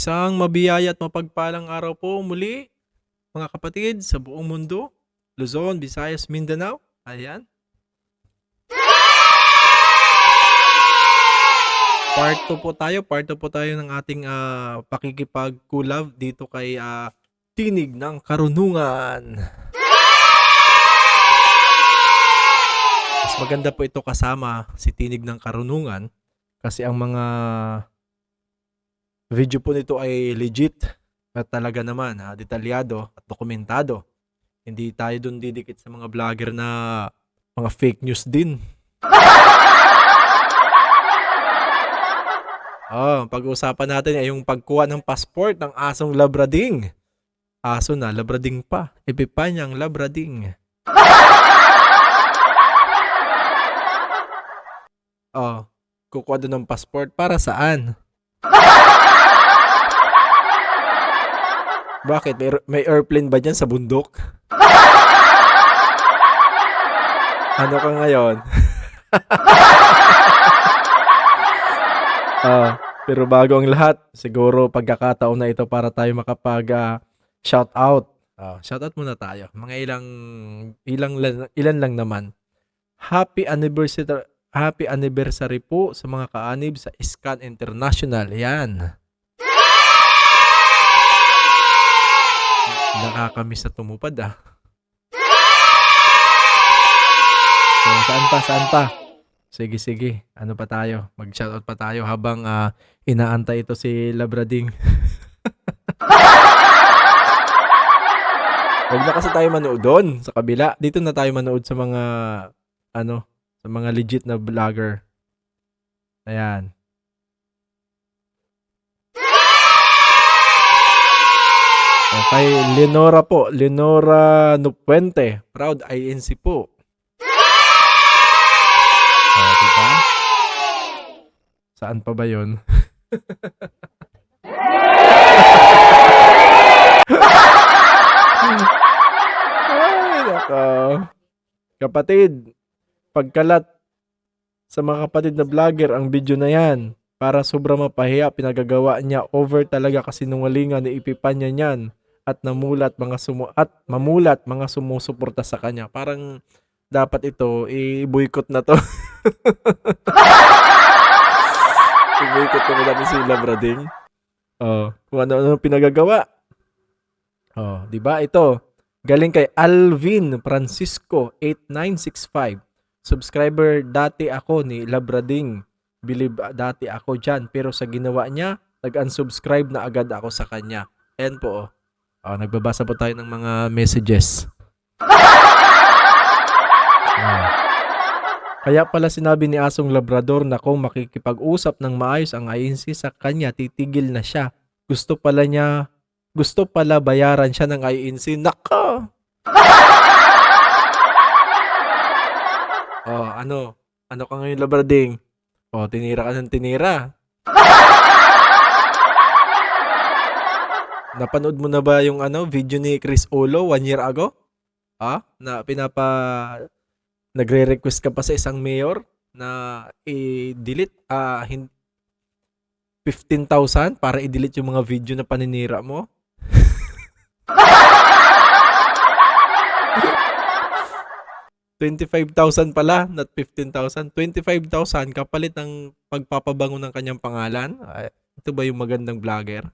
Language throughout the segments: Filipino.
Isang mabiyaya at mapagpalang araw po muli, mga kapatid sa buong mundo, Luzon, Visayas, Mindanao. Ayan. Part 2 po tayo ng ating pakikipag-collab dito kay Tinig ng Karunungan. Mas maganda po ito kasama si Tinig ng Karunungan kasi ang mga video po nito ay legit at talaga naman detalyado at dokumentado. Hindi tayo dun didikit sa mga vlogger na mga fake news din. Pag-uusapan natin ay yung pagkuha ng passport ng asong Labrading. Aso na, Labrading pa. Epipanyang Labrading. Kukuha doon ng passport para saan? Bakit? May airplane ba dyan sa bundok? Ano ka ngayon? Pero bago ang lahat, siguro pagkakataon na ito para tayo makapag shout out. Shout out muna tayo. Mga ilan lang naman. Happy anniversary po sa mga kaanib sa Scan International. Yan. Nakakamiss na tumupad So, saan pa? Sige. Ano pa tayo? Mag-shoutout pa tayo habang inaantay ito si Labrading. Huwag na kasi tayo manood doon sa kabila. Dito na tayo manood sa mga sa mga legit na vlogger. Ayan. Okay, Leonora po. Leonora Nupuente. Proud INC po. Diba? Saan pa ba yun? Ay, nako. Kapatid, pagkalat sa mga kapatid na vlogger ang video na yan. Para sobrang mapahiya, pinagagawa niya. Over talaga kasinungalingan ni Ipipanya niyan. At mamulat mga sumusuporta sa kanya. Parang dapat ito, i-boycott na to. I-boycott na natin si Labrading. Kung ano pinagagawa. Diba? Ito, galing kay Alvin Francisco 8965. Subscriber dati ako ni Labrading. Believe dati ako dyan. Pero sa ginawa niya, nag-unsubscribe na agad ako sa kanya. Ayan po. Nagbabasa po tayo ng mga messages. Kaya pala sinabi ni Asong Labrador na kung makikipag-usap ng maayos ang INC sa kanya, titigil na siya. Gusto pala bayaran siya ng INC. Nako! Ano ka ngayon, Labrading? Tinira ka ng tinira. Napanood mo na ba yung video ni Chris Olo 1 year ago? Na nagre-request ka pa sa isang mayor na i-delete 15,000 para i-delete yung mga video na paninira mo. $25,000 pala, not 15,000. 25,000 kapalit ng pagpapabango ng kanyang pangalan. Ito ba yung magandang vlogger?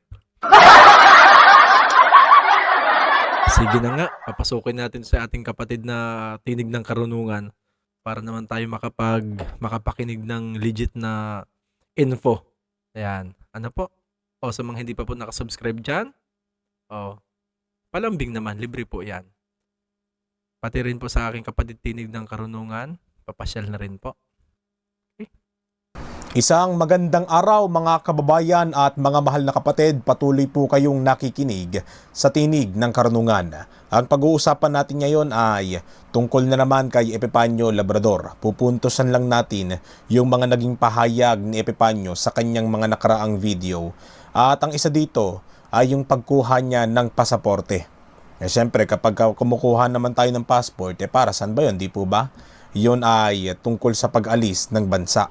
Sige na nga, papasukin natin sa ating kapatid na Tinig ng Karunungan para naman tayo makapakinig ng legit na info. Ayan. Ano po? Sa mga hindi pa po nakasubscribe dyan, palambing naman, libre po yan. Pati rin po sa aking kapatid Tinig ng Karunungan, papasyal na rin po. Isang magandang araw mga kababayan at mga mahal na kapatid, patuloy po kayong nakikinig sa Tinig ng Karunungan. Ang pag-uusapan natin ngayon ay tungkol na naman kay Epipanyo Labrador. Pupuntusan lang natin yung mga naging pahayag ni Epipanyo sa kanyang mga nakaraang video. At ang isa dito ay yung pagkuha niya ng pasaporte. Siyempre kapag kumukuha naman tayo ng passport, para saan ba yun, di po ba? Yun ay tungkol sa pag-alis ng bansa.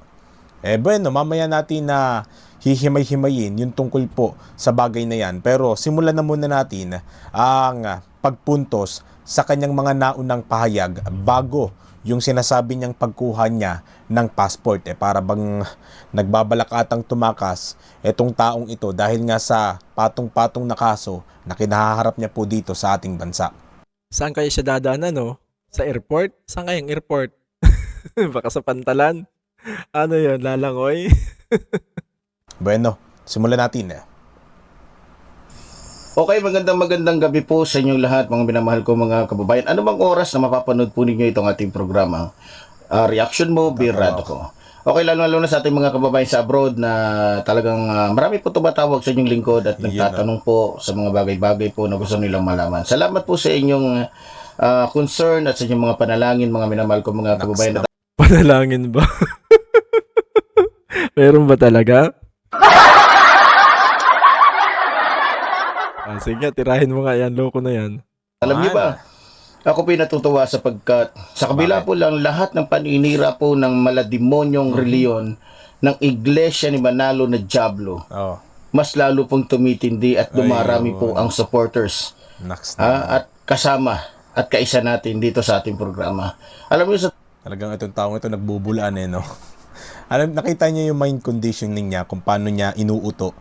Bueno, mamaya natin na hihimay-himayin yung tungkol po sa bagay na yan. Pero simulan na muna natin ang pagpuntos sa kanyang mga naunang pahayag bago yung sinasabi niyang pagkuha niya ng passport. Para bang nagbabalak atang tumakas etong taong ito dahil nga sa patong-patong na kaso na kinaharap niya po dito sa ating bansa. Saan kaya siya dadaanan, no? Sa airport? Saan kayang airport? Baka sa Pantalan? Ano yun, lalangoy? Bueno, simulan natin. Okay, magandang gabi po sa inyong lahat, mga minamahal ko mga kababayan. Ano bang oras na mapapanood po ninyo itong ating programa? Reaction mo, birado ko. Okay, lalo na sa ating mga kababayan sa abroad na talagang marami po tumatawag sa inyong lingkod at nagtatanong po sa mga bagay-bagay po na gusto nilang malaman. Salamat po sa inyong concern at sa inyong mga panalangin, mga minamahal ko mga kababayan. Panalangin ba? Meron ba talaga? Sige, tirahin mo nga yan, loko na yan. Alam niyo ba, ako po natutuwa sapagkat sa kabila po lang lahat ng paninira po ng malademonyong reliyon ng Iglesia ni Manalo na Diablo, mas lalo pong tumitindi at dumarami po ang supporters at kasama at kaisa natin dito sa ating programa. Alam niyo, Talagang itong taong ito nagbubulaan no? Nakita niya yung mind conditioning niya kung paano niya inuuto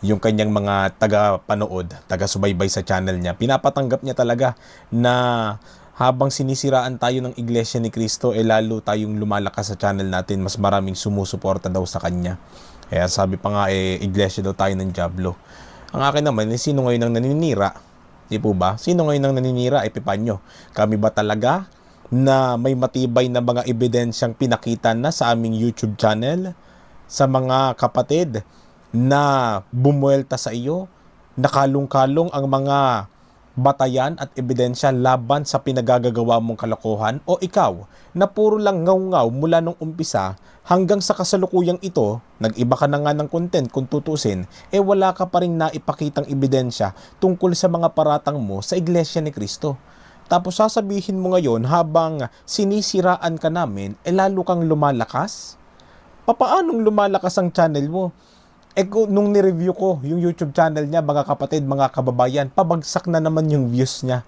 yung kanyang mga taga-panood, taga-subaybay sa channel niya. Pinapatanggap niya talaga na habang sinisiraan tayo ng Iglesia ni Cristo, lalo tayong lumalakas sa channel natin, mas maraming sumusuporta daw sa kanya. Kaya sabi pa nga, Iglesia daw tayo ng Diablo. Ang akin naman, sino ngayon ang naninira? Di po ba? Sino ngayon ang naninira? Epipanyo. Kami ba talaga na may matibay na mga ebidensyang pinakita na sa aming YouTube channel? Sa mga kapatid na bumuelta sa iyo, nakalong-kalong ang mga batayan at ebidensya laban sa pinagagagawa mong kalokohan, o ikaw na puro lang ngaw-ngaw mula nung umpisa hanggang sa kasalukuyang ito, nag-iba ka na nga ng content kung tutusin, wala ka pa rin naipakitang ebidensya tungkol sa mga paratang mo sa Iglesia ni Cristo. Tapos sasabihin mo ngayon habang sinisiraan ka namin, lalo kang lumalakas? Papaanong lumalakas ang channel mo? Nung ni-review ko yung YouTube channel niya, mga kapatid, mga kababayan, pabagsak na naman yung views niya.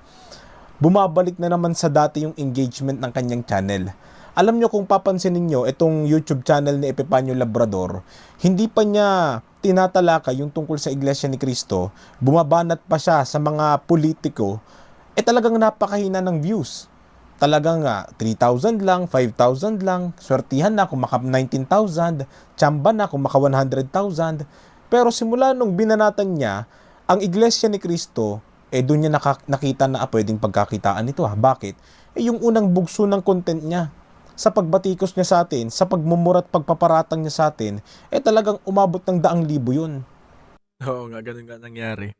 Bumabalik na naman sa dati yung engagement ng kanyang channel. Alam nyo, kung papansinin nyo, itong YouTube channel ni Epipanyo Labrador, hindi pa niya tinatalaka yung tungkol sa Iglesia ni Cristo, bumabanat pa siya sa mga politiko, talagang napakahina ng views. Talagang 3,000 lang, 5,000 lang, swertihan na kung maka 19,000, tsamba na kung maka 100,000. Pero simula nung binanatan niya ang Iglesia ni Cristo, doon niya nakita na pwedeng pagkakitaan nito. Bakit? Yung unang bugso ng content niya, sa pagbatikos niya sa atin, sa pagmumurat pagpaparatang niya sa atin, talagang umabot ng 100,000 yun. Oo nga, ganun nga nangyari.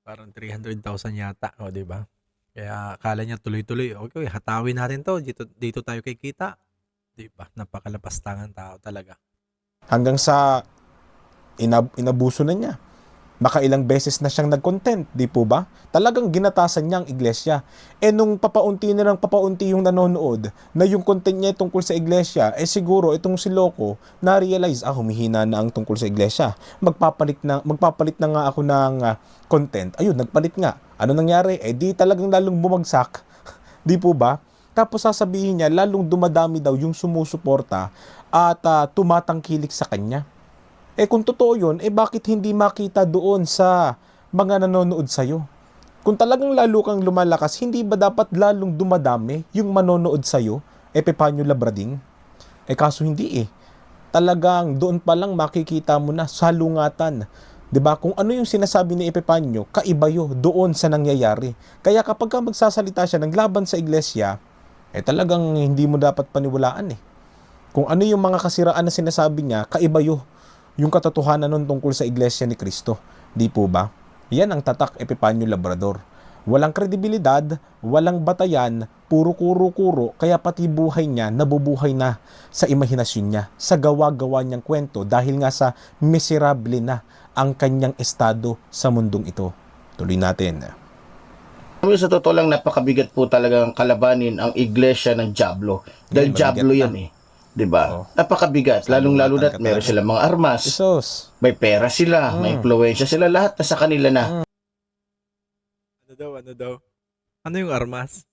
Parang 300,000 yata, di ba? Kaya akala niya tuloy-tuloy, okay, hatawin natin to, dito tayo kikita. Di ba? Napakalapastangan tao talaga. Hanggang sa inabuso na niya. Makailang beses na siyang nag-content, di po ba? Talagang ginatasan niya ang iglesia. Nung papaunti na ng papaunti yung nanonood na yung content niya tungkol sa iglesia, siguro itong si Loco na-realize, humihina na ang tungkol sa iglesia. Magpapalit na nga ako ng content. Ayun, nagpalit nga. Ano nangyari? Di talagang lalong bumagsak. Di po ba? Tapos sasabihin niya, lalong dumadami daw yung sumusuporta at tumatangkilik sa kanya. Kung totoo yun, bakit hindi makita doon sa mga nanonood sa'yo? Kung talagang lalo kang lumalakas, hindi ba dapat lalong dumadami yung manonood sa'yo? Epipanyo Labrading? Kaso hindi Talagang doon pa lang makikita mo na salungatan. 'Di ba? Kung ano yung sinasabi ni Epipanyo, kaiba yun doon sa nangyayari. Kaya kapag ka magsasalita siya ng laban sa iglesia, talagang hindi mo dapat paniwalaan Kung ano yung mga kasiraan na sinasabi niya, kaiba yun yung katotohanan nun tungkol sa Iglesia ni Cristo. Di po ba? Yan ang tatak Epipanyo Labrador. Walang kredibilidad, walang batayan, puro kuro-kuro, kaya pati buhay niya nabubuhay na sa imahinasyon niya, sa gawa-gawa niyang kwento dahil nga sa miserable na ang kanyang estado sa mundong ito. Tuloy natin. Sa totoo lang, napakabigat po talagang kalabanin ang Iglesia ng Diablo. Dahil Diablo yan 'di ba? Oo. Napakabigat, lalong-lalo Salungatan na't ka meron talaga. silang mga armas, Isos. may pera sila, may impluwensya sila, lahat nasa kanila na. Ano daw? Ano yung armas?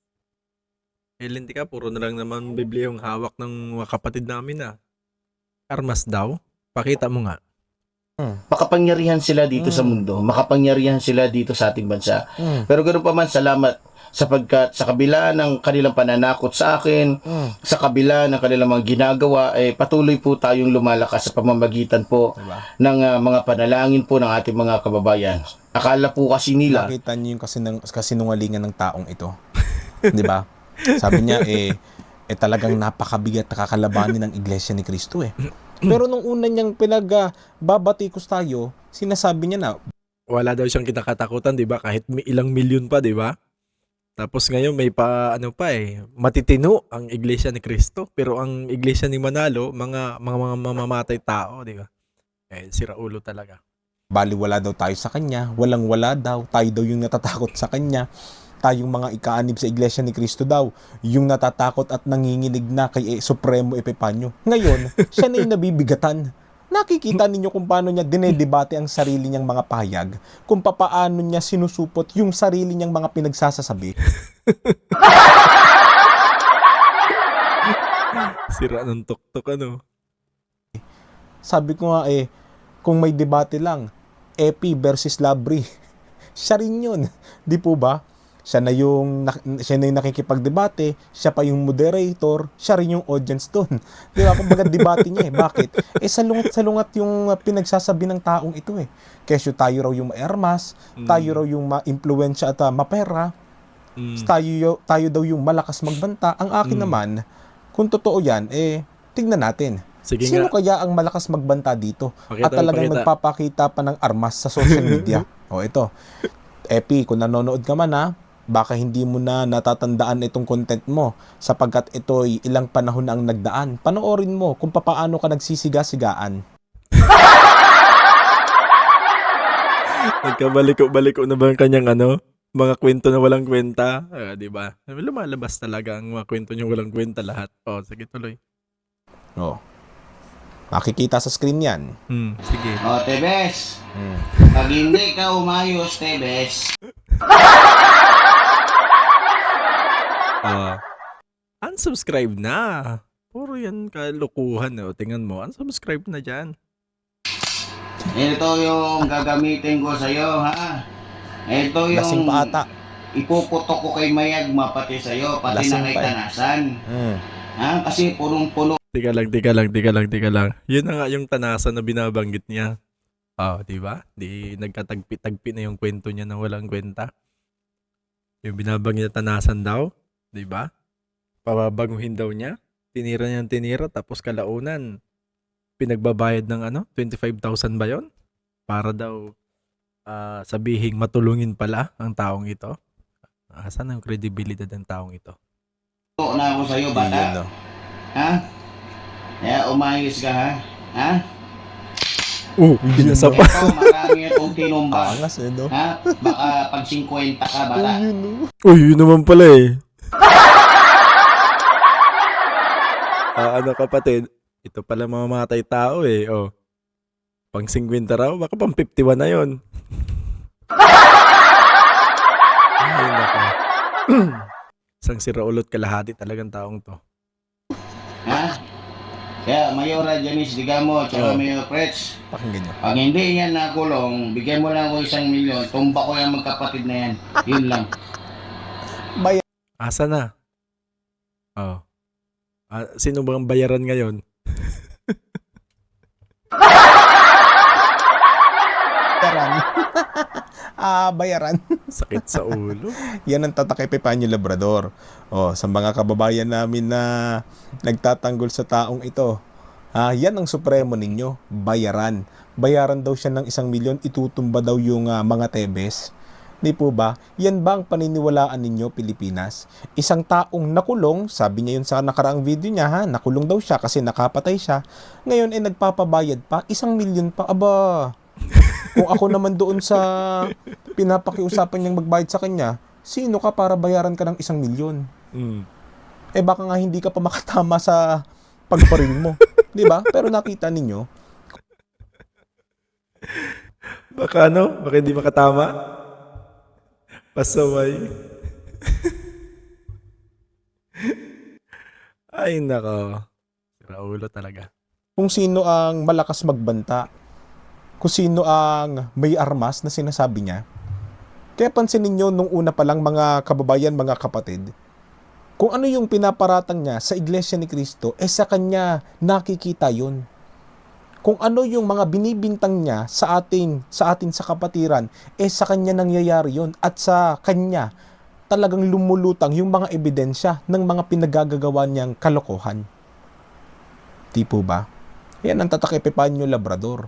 Linti ka, puro na lang naman Biblia yung hawak ng mga kapatid namin ah. Armas daw? Pakita mo nga. Makapangyarihan sila dito sa mundo, makapangyarihan sila dito sa ating bansa. Pero ganoon pa man, salamat sapagkat sa kabila ng kanilang pananakot sa akin, sa kabila ng kanilang mga ginagawa, patuloy po tayong lumalakas sa pamamagitan po Diba? ng mga panalangin po ng ating mga kababayan. Akala po kasi nila, Nakita niyo yung kasinungalingan ng taong ito. 'Di ba? Sabi niya talagang napakabigat na kakalabanin ng Iglesia ni Cristo eh. Pero nung una niyang pinagbabatikos tayo, sinasabi niya na Wala daw siyang kinakatakutan, di ba? Kahit may ilang milyon pa, di ba? Tapos ngayon may matitino ang Iglesia ni Cristo. Pero ang Iglesia ni Manalo, mga mamamatay tao, di ba? Sira ulo talaga. baliwala daw tayo sa kanya, walang-wala daw, tayo daw yung natatakot sa kanya. Tayong mga ikaanib sa Iglesia ni Cristo daw, yung natatakot at nanginginig na kay Supremo Epifanio. Ngayon, siya na yung nabibigatan. Nakikita ninyo kung paano niya dinedebate ang sarili niyang mga pahayag, kung papaano niya sinusupot yung sarili niyang mga pinagsasasabi. Sira ng tuktok, ano? Sabi ko nga kung may debate lang, Epi versus Labri, siya rin yun. Di po ba? Siya na yung nakikipagdebate, siya pa yung moderator, siya rin yung audience doon. Di ba? Kumbaga debate niya Bakit? Salungat yung pinagsasabi ng taong ito Kesyo tayo raw yung ma-armas, tayo raw yung ma-impluwensya at mapera, tayo daw yung malakas magbanta. Ang akin naman, kung totoo yan, tignan natin. Sige Sino nga. kaya ang malakas magbanta dito? Pakita, At talagang pakita. nagpapakita pa ng armas sa social media. Ito. Epi, kung nanonood ka man baka hindi mo na natatandaan itong content mo sapagkat ito'y ilang panahon na ang nagdaan. Panoorin mo kung paano ka nagsisiga-sigaan. Nagkabaliko-baliko na ba ang kanyang mga kwento na walang kwenta? Di ba? Lumalabas talaga ang mga kwento niyang walang kwenta lahat. Sige, tuloy. Makikita sa screen yan. Sige. Tebes, pag hindi ka umayos, Tebes, Unsubscribe na. Puro yan kalukuhan. Tingnan mo, unsubscribe na dyan. ito yung gagamitin ko sa'yo, ha? Ito yung Lasing pa ata. ipuputok ko kay Mayagma, pati sa'yo, pati Lasing na kay pa Tanasan. Ha? Kasi punong-puno Teka lang. Yun na nga yung tanasan na binabanggit niya. Di ba? Di nagkatagpi-tagpi na yung kwento niya na walang kwenta. Yung binabanggit na tanasan daw, di ba? Pababanguhin daw niya. Tinira, tapos kalaunan pinagbabayad ng 25,000 ba yon? Para daw sabihing matulungin pala ang taong ito. Asan ang credibility ng taong ito? na ako sa'yo, bata. Yun, no? Ha? Kaya umayos ka, ha? Ha? Binasa pa. Ito, marami itong tinumba. Angas no? Ha? Baka pag 50 ka, bata. Yun, no? Uy, yun naman pala kapatid, ito pala mamamatay tao pang 50 raw, baka pang 51 na yun. Ay, nako. Isang siraulot kalahati talagang taong to. Ha? Kaya Mayora Janice Digamo, tsaka Mayor Pretz, Pakinggan nyo. pag hindi yan nakulong, bigyan mo lang ako 1 milyon, tumba ko yung magkapatid na yan. Yun lang. Asa na? Sino bang bayaran ngayon? Bayaran. Bayaran. Sakit sa ulo. Yan ang tatak kay Epifanio Labrador. Sa mga kababayan namin na nagtatanggol sa taong ito. Yan ang supremo ninyo, bayaran. Bayaran daw siya ng 1 milyon, itutumba daw yung mga Tebes. Di po ba? Yan ba ang paniniwalaan ninyo, Pilipinas? Isang taong nakulong, sabi niya yun sa nakaraang video niya, nakulong daw siya kasi nakapatay siya. Ngayon nagpapabayad pa, 1 milyon pa. Aba, kung ako naman doon sa pinapakiusapan niyang magbayad sa kanya, sino ka para bayaran ka ng 1 milyon? Baka nga hindi ka pa makatama sa pagbaril mo. Di ba? Pero nakita ninyo, Baka baka hindi makatama. Pasaway. Ay, nako. Raulo talaga. kung sino ang malakas magbanta, kung sino ang may armas na sinasabi niya. Kaya pansinin ninyo nung una pa lang mga kababayan, mga kapatid, kung ano yung pinaparatang niya sa Iglesia ni Cristo, sa kanya nakikita yun. Kung ano yung mga binibintang niya sa atin sa kapatiran, sa kanya nangyayari yun. At sa kanya talagang lumulutang yung mga ebidensya ng mga pinagagagawa niyang kalokohan. Di po ba? Yan ang tatak Epifanio Labrador.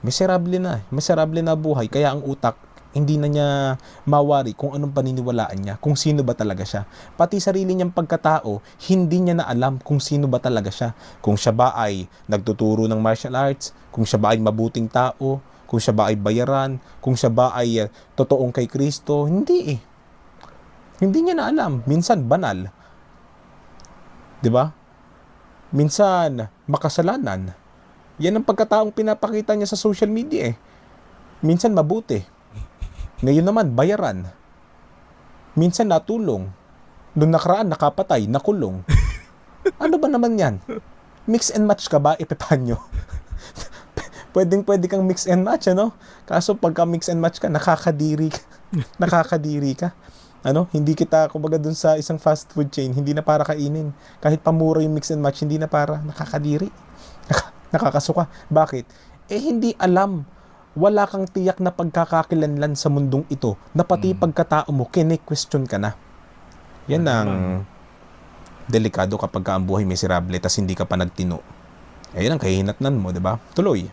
Miserable na buhay. Kaya ang utak, hindi na niya mawari kung anong paniniwalaan niya, kung sino ba talaga siya. Pati sarili niyang pagkatao, hindi niya na alam kung sino ba talaga siya. Kung siya ba ay nagtuturo ng martial arts, kung siya ba ay mabuting tao, kung siya ba ay bayaran, kung siya ba ay totoong kay Kristo. Hindi eh. Hindi niya na alam. Minsan banal. 'Di ba? Minsan makasalanan. Yan ang pagkataong pinapakita niya sa social media eh. Minsan mabuti. Ngayon naman, bayaran. Minsan natulong. Noong nakaraan, nakapatay, nakulong. Ano ba naman yan? Mix and match ka ba, Epifanio? Pwede kang mix and match, ano? Kaso pagka mix and match ka, nakakadiri ka. Nakakadiri ka. Hindi kita, kumbaga dun sa isang fast food chain, hindi na para kainin. Kahit pamura yung mix and match, hindi na para. Nakakadiri. Nakakasuka. Bakit? Hindi alam. Wala kang tiyak na pagkakakilanlan sa mundong ito na pati pagkatao mo, kine-question ka na. Yan ang delikado kapag ang buhay miserable tas hindi ka pa nagtino. Yan ang kahinatnan mo, di ba? Tuloy.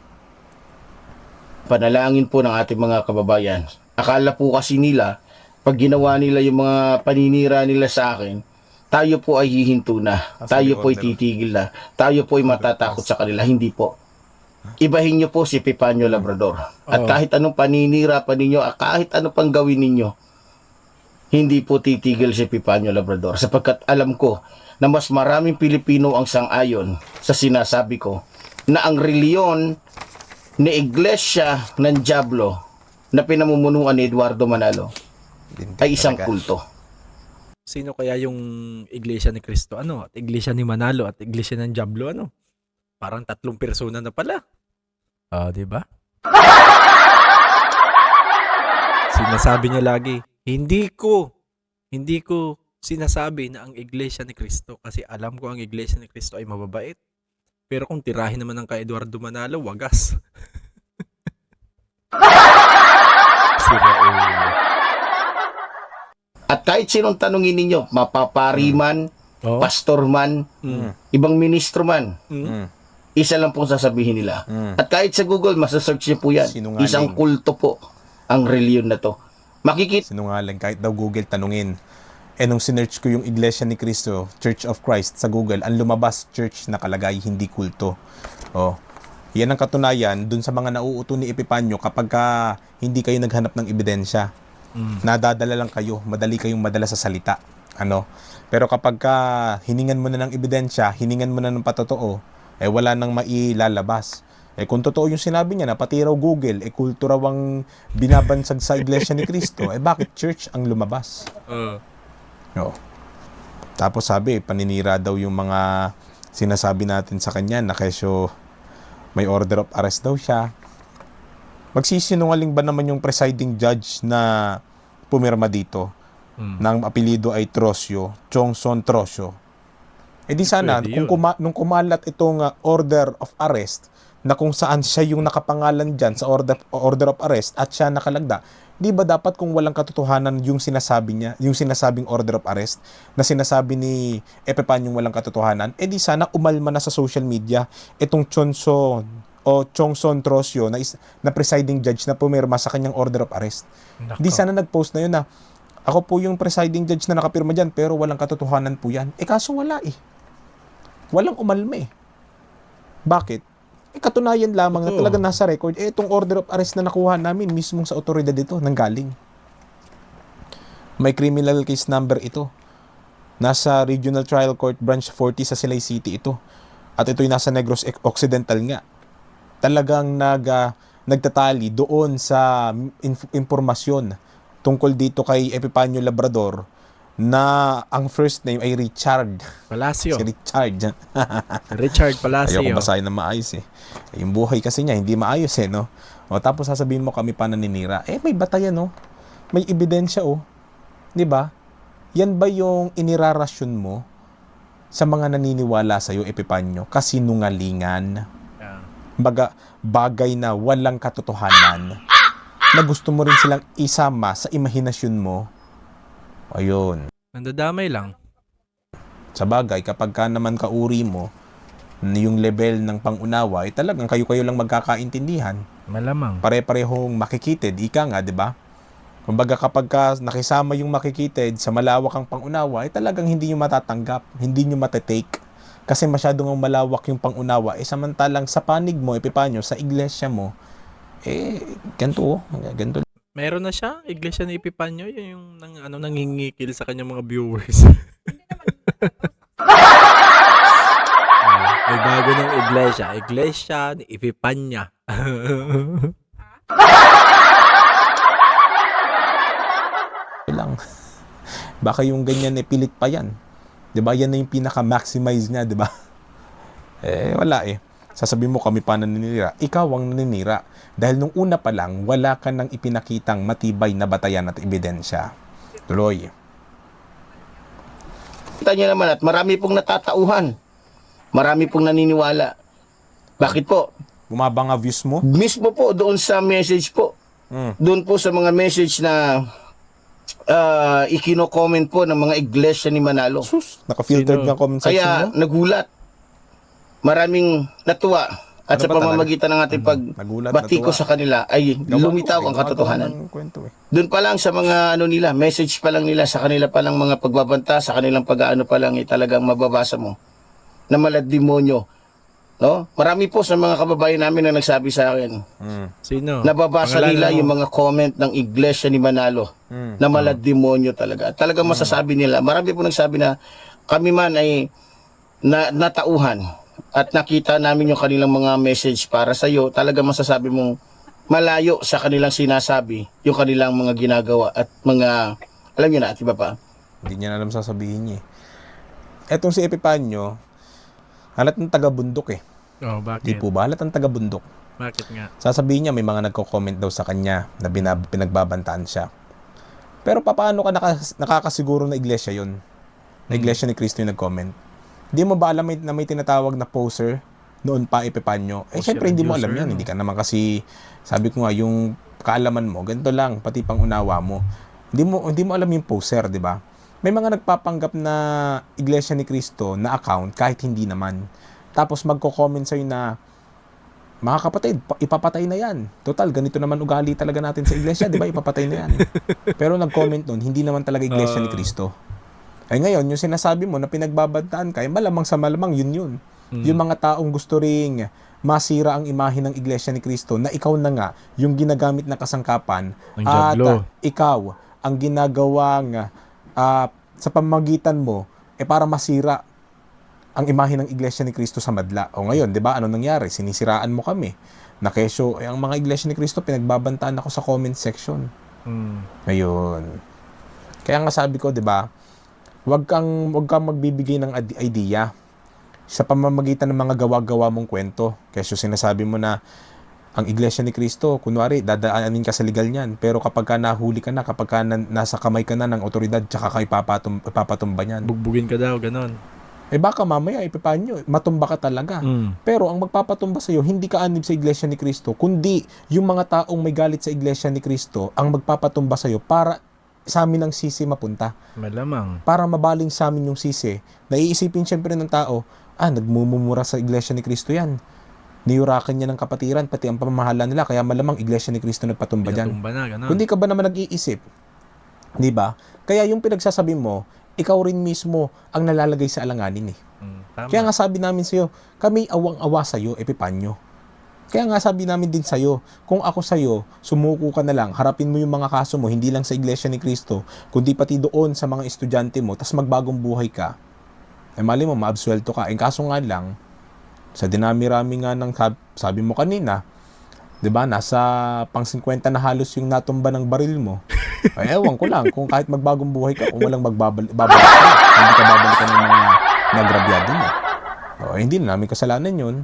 Panalangin po ng ating mga kababayan. Akala po kasi nila, pag ginawa nila yung mga paninira nila sa akin, tayo po ay hihinto na. Tayo po ay titigil na. Tayo po ay matatakot sa kanila. Hindi po. Ibahin niyo po si Epifanio Labrador. At kahit anong paninira pa ninyo, kahit ano pang gawin ninyo, hindi po titigil si Epifanio Labrador. Sapagkat alam ko na mas maraming Pilipino ang sang-ayon sa sinasabi ko na ang reliyon ni Iglesia ng Diablo na pinamumunuan ni Eduardo Manalo ay isang kulto. Sino kaya yung Iglesia ni Cristo? At Iglesia ni Manalo at Iglesia ng Diablo? Parang 3 persona na pala. Di ba? Sinasabi niya lagi, hindi ko sinasabi na ang Iglesia ni Cristo kasi alam ko ang Iglesia ni Cristo ay mababait. Pero kung tirahin naman ng kay Eduardo Manalo, wagas. Sira ulo. At kahit sinong tanungin ninyo, mapapari man, pastor man, ibang ministro man, isa lang pong sasabihin nila. At kahit sa Google, masasearch niyo po yan. Sinungaling. Isang kulto po ang reliyon na to. Makikita Sinungaling, kahit daw Google tanungin. Nung sinearch ko yung Iglesia ni Cristo, Church of Christ sa Google, ang lumabas church nakalagay, hindi kulto. Yan ang katunayan dun sa mga nauuto ni Epifanio kapag hindi kayo naghanap ng ebidensya. Nadadala lang kayo, madali kayong madala sa salita. Pero kapag hiningan mo na ng ebidensya, hiningan mo na ng patotoo, wala nang mailalabas. Kung totoo yung sinabi niya na pati raw Google, kulto raw ang binabansag sa Iglesia ni Cristo, bakit church ang lumabas? Tapos sabi, paninira daw yung mga sinasabi natin sa kanya na kesyo may order of arrest daw siya. Magsisinungaling ba naman yung presiding judge na pumirma dito? Nang apelido ay Trosio, Chongson Trosio. Di sana, Pwede nung kumalat itong order of arrest, na kung saan siya yung nakapangalan dyan sa order of arrest at siya nakalagda, di ba dapat kung walang katotohanan yung sinasabi niya, yung sinasabing order of arrest, na sinasabi ni Epifanio yung walang katotohanan, di sana umalma na sa social media itong Chongson Trosio na presiding judge na pumirma sa kanyang order of arrest. Di sana nag-post na yun na, ako po yung presiding judge na nakapirma dyan, pero walang katotohanan po yan. Kaso wala Walang umalma Bakit? Katunayan lamang na talaga nasa record, itong order of arrest na nakuha namin mismong sa otoridad ito, nanggaling. May criminal case number ito. Nasa Regional Trial Court Branch 40 sa Silay City ito. at ito'y nasa Negros Occidental nga. Talagang nagtatali doon sa impormasyon tungkol dito kay Epifanio Labrador na ang first name ay Richard. Palacio. Si Richard. Richard Palacio. Ayoko basahin na maayos eh. Yung buhay kasi niya, hindi maayos eh, no? O, tapos sasabihin mo kami pa naninira. May batayan, no? May ebidensya, oh. 'Di ba? Yan ba yung inirarasyon mo sa mga naniniwala sa'yo, Epifanio? Kasinungalingan. Yeah. Bagay na walang katotohanan na gusto mo rin silang isama sa imahinasyon mo. Ayun. Nandadamay lang. Sa bagay, kapag ka naman kauri mo, yung level ng pangunawa, talagang kayo-kayo lang magkakaintindihan. Malamang. Pare-parehong makikitid, ika nga, di ba? Kumbaga kapag ka nakisama yung makikitid sa malawak ang pangunawa, talagang hindi nyo matatanggap, hindi nyo matetake. Kasi masyadong malawak yung pangunawa. Samantalang sa panig mo, Epifanio, sa iglesia mo, ganito. Meron na siya, Iglesia ni Epifanio, yun yung nangingikil sa kanyang mga viewers. May bago ng Iglesia ni Epifanio. Lang. Baka yung ganyan pilit pa yan. 'Di ba? Yan na yung pinaka-maximize niya, 'di ba? Wala eh. Sasabihin mo kami pa naninira. Ikaw ang naninira. Dahil nung una pa lang, wala ka nang ipinakitang matibay na batayan at ebidensya. Tuloy. Kita niyo naman at marami pong natatauhan. Marami pong naniniwala. Bakit po? Bumaba nga views mo? Mismo po doon sa message po. Doon po sa mga message na ikino-comment po ng mga iglesia ni Manalo. Sus, naka-filtered Sino? nga comment section Kaya mo? nagulat. Maraming natuwa. At Ano sa ba talaga? pamamagitan ng ating Nagulat, pagbati ko natuwa. sa kanila ay lumitaw ang katotohanan. Kwento, eh. Doon pa lang sa mga nila, message pa lang nila, sa kanila pa lang mga pagbabanta, sa kanilang pag-aano pa lang talagang mababasa mo na malademonyo. No? Marami po sa mga kababayan namin na nagsabi sa akin. Sino? Nababasa Pangalan nila mo. yung mga comment ng iglesia ni Manalo na malademonyo talaga. At talagang masasabi nila, marami po nagsabi na kami man ay natauhan at nakita namin yung kanilang mga message para sa iyo. Talagang masasabi mong malayo sa kanilang sinasabi yung kanilang mga ginagawa at mga, alam nyo na, at iba pa. Hindi niya alam sasabihin niya. Etong si Epifanio, halat ng taga-bundok eh. Oh, Di bakit? po ba? Halat ng taga-bundok. Bakit nga? Sasabihin niya may mga nagko-comment daw sa kanya na pinagbabantaan siya. Pero paano ka nakakasiguro na iglesia yun? Na iglesia ni Cristo yung nag-comment? Hindi mo ba alam na may tinatawag na poser noon pa Epifanio? Poser Siyempre hindi mo and alam user, yan. no? Hindi ka naman kasi, sabi ko nga, yung kaalaman mo, ganito lang, pati pang unawa mo. Hindi mo alam yung poser, di ba? May mga nagpapanggap na iglesia ni Cristo na account kahit hindi naman. Tapos magko-comment sa'yo na, mga kapatid, ipapatay na yan. Total, ganito naman ugali talaga natin sa iglesia, di ba? Ipapatay na yan. Pero nag-comment nun, hindi naman talaga iglesia ni Cristo. Ay ngayon, yung sinasabi mo na pinagbabantaan ka, malamang sa malamang yun. Yung mga taong gusto ring masira ang imahe ng iglesia ni Cristo na ikaw na nga yung ginagamit na kasangkapan Ang at diablo. ikaw ang ginagawang sa pamamagitan mo para masira ang imahe ng iglesia ni Cristo sa madla. O ngayon, 'di ba? Ano nangyari? Sinisiraan mo kami. Na kesyo, ang mga iglesia ni Cristo pinagbabantaan ako sa comment section. Ngayon. Kaya nga sabi ko, 'di ba? Huwag kang magbibigay ng idea sa pamamagitan ng mga gawa-gawa mong kwento. Kesyo sinasabi mo na ang iglesia ni Cristo, kunwari, dadaanin ka sa legal niyan. Pero kapag ka nahuli ka na, kapag ka nasa kamay ka na ng otoridad, tsaka ka ipapatumba niyan. Bugbugin ka daw, ganon. Baka mamaya, Epifanio, matumba ka talaga. Pero ang magpapatumba sa'yo, hindi ka anib sa iglesia ni Cristo, kundi yung mga taong may galit sa iglesia ni Cristo, ang magpapatumba sa'yo para sa amin ang sisi mapunta. Malamang. Para mabaling sa amin yung sisi. Naiisipin siyempre ng tao, nagmumumura sa iglesia ni Cristo yan. Niyurakan niya ng kapatiran, pati ang pamamahala nila, kaya malamang iglesia ni Cristo nagpatumba dyan. Pinatumba na, ganon. Kundi ka ba naman nag-iisip? Di ba? Kaya yung pinagsasabi mo, ikaw rin mismo ang nalalagay sa alanganin eh. Tama. Kaya nga sabi namin sa'yo, kami awang-awa sa'yo, Epifanio. Kaya nga sabi namin din sa'yo, kung ako sa'yo, sumuko ka na lang, harapin mo yung mga kaso mo, hindi lang sa iglesia ni Cristo, kundi pati doon sa mga estudyante mo, tas magbagong buhay ka. Mali mo, maabsuelto ka. Kaso nga lang, Sa dinami-rami nga ng sabi mo kanina, 'di ba? Nasa pang 50 na halos yung natumba ng baril mo. Ay, ewan ko lang kung kahit magbagong buhay ka, kung walang babalik ka, hindi ka babalikan ng mga nagrabyado mo. Hindi na namin kasalanan yun.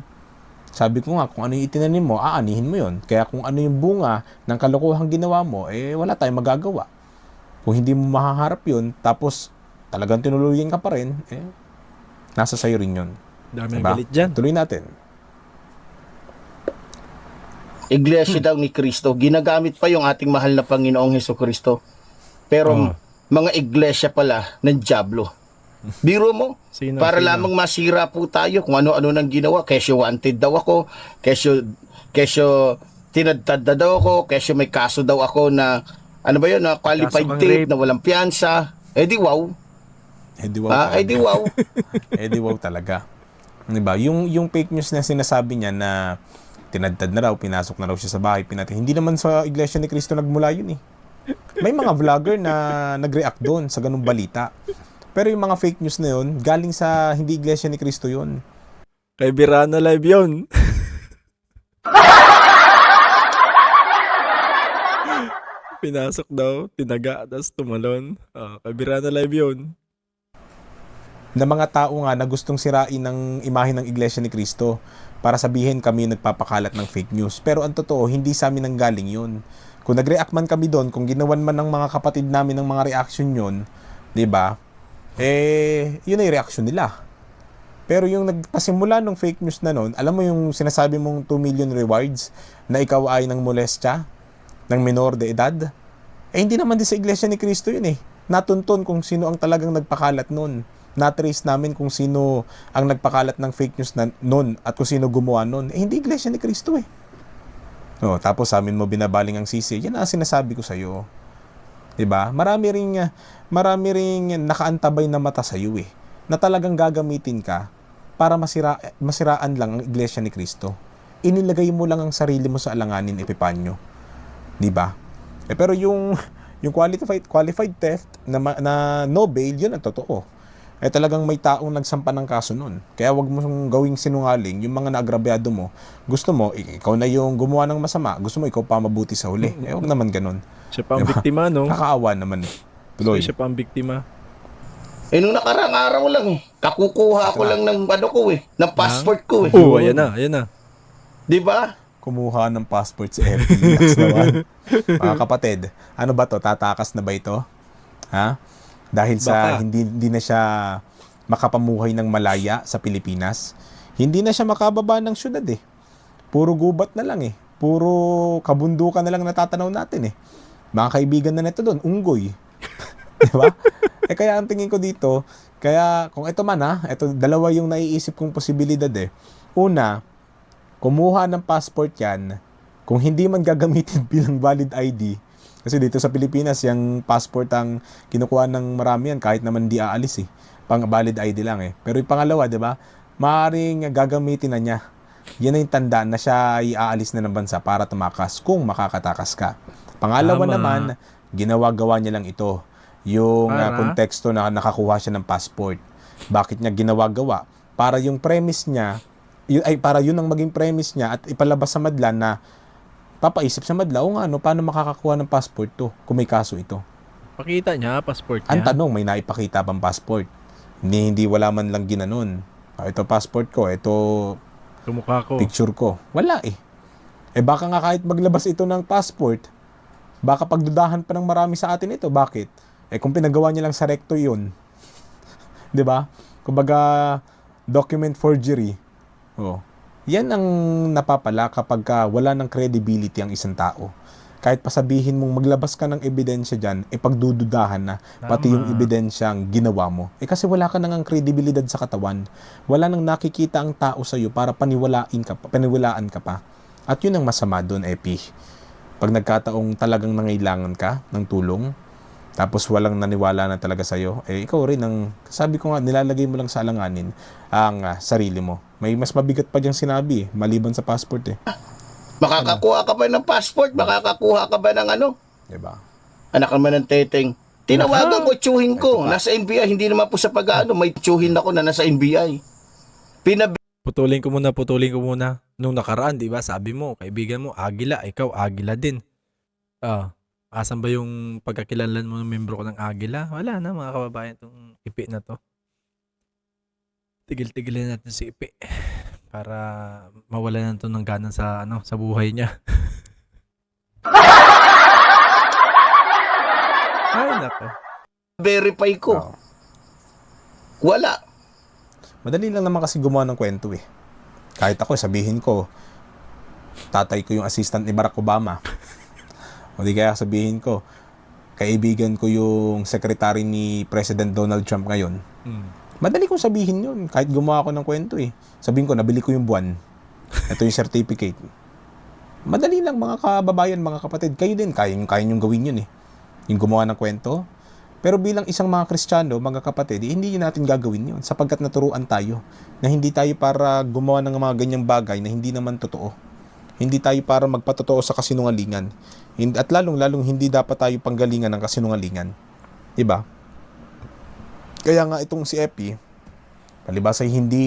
Sabi ko nga, kung ano yung itinanim mo, aanihin mo yun. Kaya kung ano yung bunga ng kalokohang ginawa mo, wala tayong magagawa. Kung hindi mo mahaharap yun, tapos talagang tinuluyan ka pa rin, nasa sayo rin yun. Dami ng Diba? galit dyan. Tuloy natin. Iglesia daw ni Kristo. Ginagamit pa yung ating mahal na Panginoong Hesukristo. Pero mga iglesia pala ng dyablo. Biro mo, para lamang masira po tayo kung ano-ano nang ginawa. Kesyo wanted daw ako, kesyo tinadtad na daw ako, kesyo may kaso daw ako na, ano ba yun, na qualified tape, na walang piyansa. Di wow. Di wow. Di wow talaga. Diba? Yung fake news na sinasabi niya na tinadtad na raw, pinasok na raw siya sa bahay, pinatay. Hindi naman sa Iglesia ni Cristo nagmula yun eh. May mga vlogger na nag-react doon sa ganung balita. Pero yung mga fake news na yun, galing sa hindi Iglesia ni Cristo yun. Kay Birana Live yun. Pinasok daw, tinaga, tapos tumalon. Kay Birana Live yun. Na mga tao nga na gustong sirain ng imahe ng Iglesia ni Cristo para sabihin kami nagpapakalat ng fake news. Pero ang totoo, hindi sa amin nanggaling yun. Kung nag-react man kami doon, kung ginawan man ng mga kapatid namin ng mga reaction yun, di ba? Yun ay reaction nila. Pero yung nagpasimula ng fake news na noon, alam mo yung sinasabi mong 2 million rewards na ikaw ay ng molestya ng minor de edad? Hindi naman din sa Iglesia ni Cristo yun eh. Natuntun kung sino ang talagang nagpakalat noon. Na-trace namin kung sino ang nagpakalat ng fake news na noon at kung sino gumawa noon. Hindi Iglesia ni Cristo eh. Tapos sa amin mo binabaling ang sisi. Yan ang sinasabi ko sa iyo. 'Di ba? Marami ring nakaantabay na mata sa iyo eh. Na talagang gagamitin ka para masiraan lang ang Iglesia ni Cristo. Inilagay mo lang ang sarili mo sa alanganin, Epipanyo. 'Di ba? Pero yung qualified theft na no bail, yun ang totoo. Talagang may taong nagsampa ng kaso nun. Kaya wag mo gawing sinungaling. Yung mga naagrabyado mo, gusto mo, ikaw na yung gumawa ng masama. Gusto mo, ikaw pa mabuti sa huli. Wag naman ganun. Siya pa ang biktima, no? Kakaawa naman. Tuloy. Siya pa ang biktima. Nung nakarang araw lang, kakukuha ko lang ng ng passport ko eh. Ayan na. Di ba? Kumuha ng passport si FP. naman. Mga kapatid, ano ba to? Tatakas na ba ito? Ha? Dahil sa hindi na siya makapamuhay ng malaya sa Pilipinas, hindi na siya makababa ng syudad eh. Puro gubat na lang eh. Puro kabundukan na lang natatanaw natin eh. Mga kaibigan na nito doon, unggoy. Di ba? Kaya ang tingin ko dito, kaya kung ito man ito dalawa yung naiisip kong posibilidad eh. Una, kumuha ng passport yan, kung hindi man gagamitin bilang valid ID, kasi dito sa Pilipinas, yung passport ang kinukuha ng marami yan, kahit naman di aalis eh. Pang valid ID lang eh. Pero yung pangalawa, di ba? Maaaring gagamitin na niya. Yan na yung tandaan na siya ay aalis na ng bansa para tumakas kung makakatakas ka. Pangalawa naman, ginawa-gawa niya lang ito. Yung konteksto na nakakuha siya ng passport. Bakit niya ginawa-gawa? Para yung premise niya, para yun ang maging premise niya at ipalabas sa madla na papaisip sa madla, paano makakakuha ng passport to kung may kaso ito? Pakita niya, passport niya. Ang tanong, may naipakita bang passport? Hindi wala man lang ginanon. Ito passport ko, ito Tumukha ko. picture ko. Wala eh. Baka nga kahit maglabas ito ng passport, baka pagdudahan pa ng marami sa atin ito. Bakit? Kung pinagawa niya lang sa recto yun. 'Di ba? Kumbaga, document forgery. Yan ang napapala kapag wala ng credibility ang isang tao. Kahit pasabihin mong maglabas ka ng ebidensya dyan, pagdududahan na pati yung ebidensyang ginawa mo. Kasi wala ka nang kredibilidad sa katawan. Wala nang nakikita ang tao sa'yo para paniwalaan ka pa. At yun ang masama doon, Epi. Pag nagkataong talagang nangailangan ka ng tulong, tapos walang naniwala na talaga sa'yo, ikaw rin ang, sabi ko nga, nilalagay mo lang sa alanganin ang sarili mo. May mas mabigat pa diyang sinabi, maliban sa passport eh. Makakakuha ka ba ng passport? Makakakuha ka ba ng Diba? Anak naman ng teteng. Tinawagan ko, tsuhin ko. Nasa NBI, hindi naman po sa pag-ano, may tsuhin ako na nasa NBI. Putulin ko muna. Nung nakaraan, di ba, sabi mo, kaibigan mo, Agila, ikaw, Agila din. Asan ba yung pagkakilanlan mo ng membro ko ng Agila? Wala na, mga kababayan, itong ipi na to. Tigil-tigilin natin si ipi para mawala na to ng gana sa, sa buhay niya. Ay, nako. Verify ko. Oo. Wala. Madali lang naman kasi gumawa ng kwento eh. Kahit ako, sabihin ko, tatay ko yung assistant ni Barack Obama. O di kaya sabihin ko, kaibigan ko yung secretary ni President Donald Trump ngayon. Madali kong sabihin yun, kahit gumawa ako ng kwento eh. Sabihin ko, nabili ko yung buwan. Ito yung certificate. Madali lang mga kababayan, mga kapatid. Kayo din, kaya nyong gawin yun eh. Yung gumawa ng kwento. Pero bilang isang mga Kristiyano, mga kapatid, hindi natin gagawin yun sapagkat naturuan tayo na hindi tayo para gumawa ng mga ganyang bagay na hindi naman totoo. Hindi tayo para magpatotoo sa kasinungalingan. At lalong-lalong hindi dapat tayo panggalingan ng kasinungalingan. Diba? Kaya nga itong si Epi, palibas ay hindi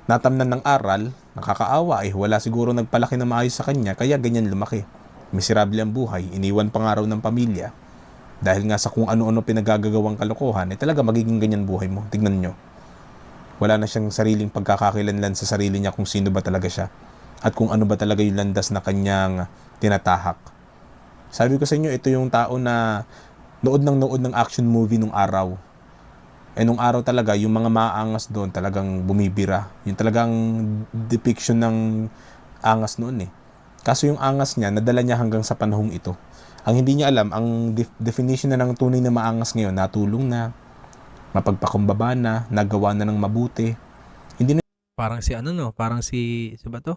natamnan ng aral, nakakaawa eh, wala siguro nagpalaki na maayos sa kanya, kaya ganyan lumaki. Miserable ang buhay, iniwan pang araw ng pamilya. Dahil nga sa kung ano-ano pinagagawang kalokohan, eh talaga magiging ganyan buhay mo. Tignan nyo. Wala na siyang sariling pagkakakilanlan sa sarili niya kung sino ba talaga siya. At kung ano ba talaga yung landas na kanyang tinatahak. Sabi ko sa inyo, ito yung tao na nood ng action movie nung araw. Nung araw talaga, yung mga maangas doon talagang bumibira. Yung talagang depiction ng angas noon eh. Kaso yung angas niya, nadala niya hanggang sa panahong ito. Ang hindi niya alam, ang definition na ng tunay na maangas ngayon, natulong na, mapagpakumbaba na, nagawa na ng mabuti. Hindi na Parang si parang si ba to?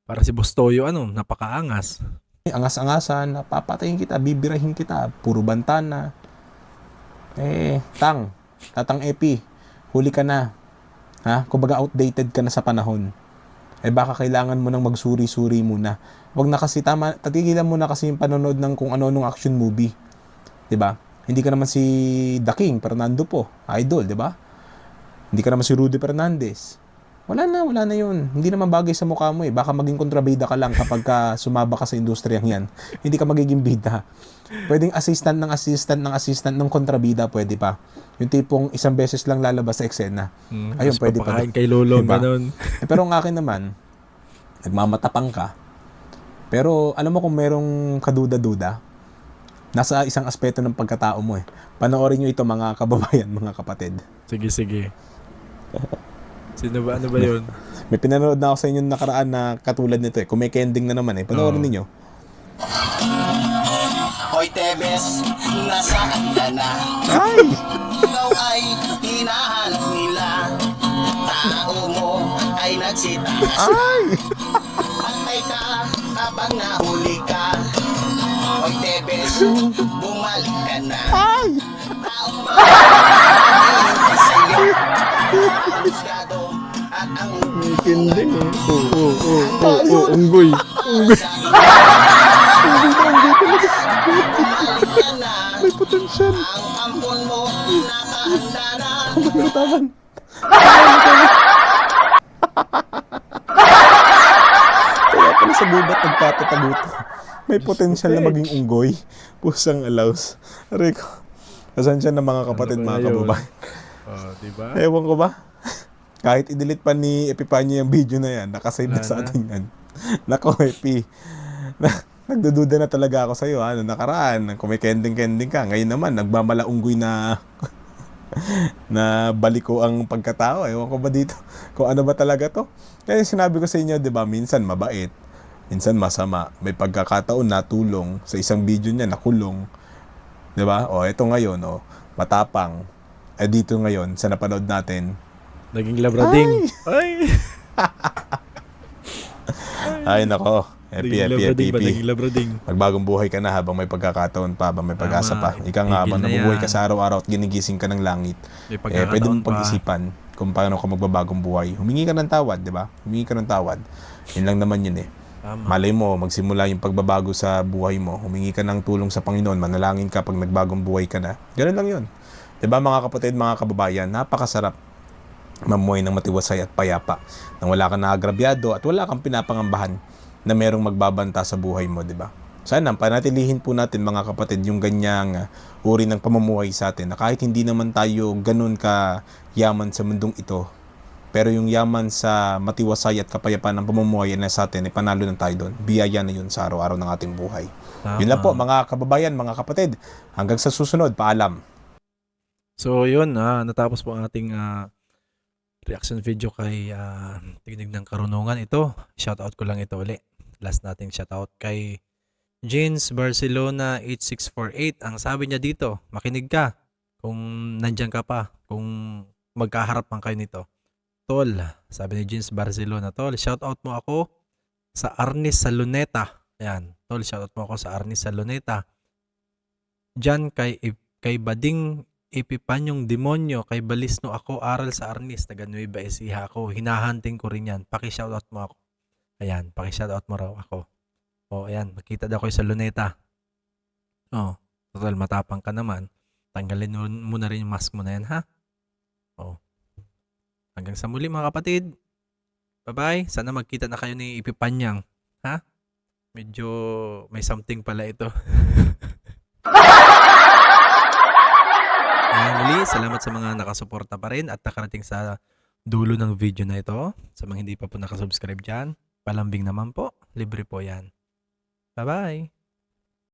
Parang si Bostoyo, napakaangas. angas-angasan, napapatayin kita, bibirahin kita, puro bantana. Tatang Epi, huli ka na. Kumbaga outdated ka na sa panahon. Baka kailangan mo nang magsuri-suri muna. Wag na kasi tatigilan mo na kasi yung panonood ng kung ano-anong action movie. 'Di ba? Hindi ka naman si The King, Fernando po, idol, 'di ba? Hindi ka naman si Rudy Fernandez. Wala na 'yun. Hindi naman bagay sa mukha mo eh. Baka maging kontrabida ka lang kapag sumaba ka sa industriyang 'yan. Hindi ka magiging bida. Pwedeng assistant ng kontrabida, pwede pa. Yung tipong isang beses lang lalabas sa eksena. Ayun, Tapos pwede pa. papakain kay Lolo, Diba? ganun. Pero ang akin naman, nagmamatapang ka. Pero alam mo kung merong kaduda-duda, nasa isang aspeto ng pagkatao mo eh. Panoorin nyo ito mga kababayan, mga kapatid. Sige. Ano ba yun? May pinanood na ako sa inyo nakaraan na katulad nito eh. Kung may kending na naman eh, panoorin ninyo. Hoy Tebes, nasaan ka na? Ay! Ikaw ay hinahanap nila. Tao mo ay nagsitaas. Ay! Patay ka habang nahuli ka. Hoy Tebes, bumalik ka na. Ay! Taong mahihintay sa'yo. Husgado at ang Kending eh. Oo, unggoy. para sa bumalik ka na. May potensyal. Ang ampon mo nakahanda na. Matawan. Kaya pala sa gubat nagtatatago to. May potensyal na maging unggoy. Pusang alaws. Rico. Pasensya na mga kapatid, Ano ba mga yun? kababayan. Diba? Ewan ko ba? Kahit i-delete pa ni Epipanyo yung video na yan, nakasave na Wala sa na. ating yan. Nako, Epi. Nagdududa na talaga ako sa'yo, nakaraan. Kung may kending-kending ka. Ngayon naman, nagmamalaunggoy na na baliko ang pagkatao. Ewan ko ba dito? Kung ano ba talaga to? Kaya sinabi ko sa inyo, di ba, minsan mabait, minsan masama. May pagkakataon na tulong sa isang video niya, nakulong. Di ba? O, eto ngayon, matapang. Dito ngayon, sa napanood natin, Naging labrading. Ay! ay nako, Naging Epi. labrading. Magbagong buhay ka na habang may pagkakataon pa, habang may pag-asa Tama. pa. Ika nga, habang Tigil na nabubuhay yan. ka sa araw-araw at ginigising ka ng langit, May pwede pagkakataon mong pa. pag-isipan kung paano ka magbabagong buhay. Humingi ka ng tawad, di ba? Humingi ka ng tawad. Yun lang naman yun eh. Tama. Malay mo, magsimula yung pagbabago sa buhay mo. Humingi ka ng tulong sa Panginoon. Manalangin ka pag nagbagong buhay ka na. Ganun lang yun. Di ba mga kapatid, mga kababayan, napakasarap mamuhay ng matiwasay at payapa, nang wala kang naagrabyado at wala kang pinapangambahan na merong magbabanta sa buhay mo, di ba? Sana panatilihin po natin mga kapatid yung ganyang uri ng pamumuhay sa atin, na kahit hindi naman tayo ganun ka yaman sa mundong ito, pero yung yaman sa matiwasay at kapayapaan ng pamumuhay na sa atin, panalo na tayo doon. Biyaya na yun sa araw-araw ng ating buhay. Yun lang po mga kababayan, mga kapatid. Hanggang sa susunod, paalam. So yun, natapos po ang ating reaction video kay Tinig ng Karunungan. Ito, shoutout ko lang ito uli. Last nating shoutout kay Jeans Barcelona 8648. Ang sabi niya dito, makinig ka kung nandyan ka pa, kung magkaharap man kayo nito. Tol, sabi ni Jeans Barcelona, Tol, shoutout mo ako sa Arnis sa Luneta. Ayan, Tol, shoutout mo ako sa Arnis sa Luneta. Diyan kay Bading Ipipanyong Demonyo, kay Balisno ako, aral sa Arnis, taga Nueva Ecija ako. Hinahunting ko rin yan. Paki-shoutout mo ako. Ayan, paki-shoutout mo raw ako. O, ayan, makita daw kayo sa Luneta. O, total, matapang ka naman. Tanggalin mo na rin yung mask mo na yan, ha? O. Hanggang sa muli mga kapatid. Bye-bye. Sana magkita na kayo ni Ipipanyang. Ha? Medyo may something pala ito. Ayan, muli, salamat sa mga nakasuporta pa rin at nakarating sa dulo ng video na ito. Sa mga hindi pa po nakasubscribe dyan, palambing naman po. Libre po yan. Bye-bye.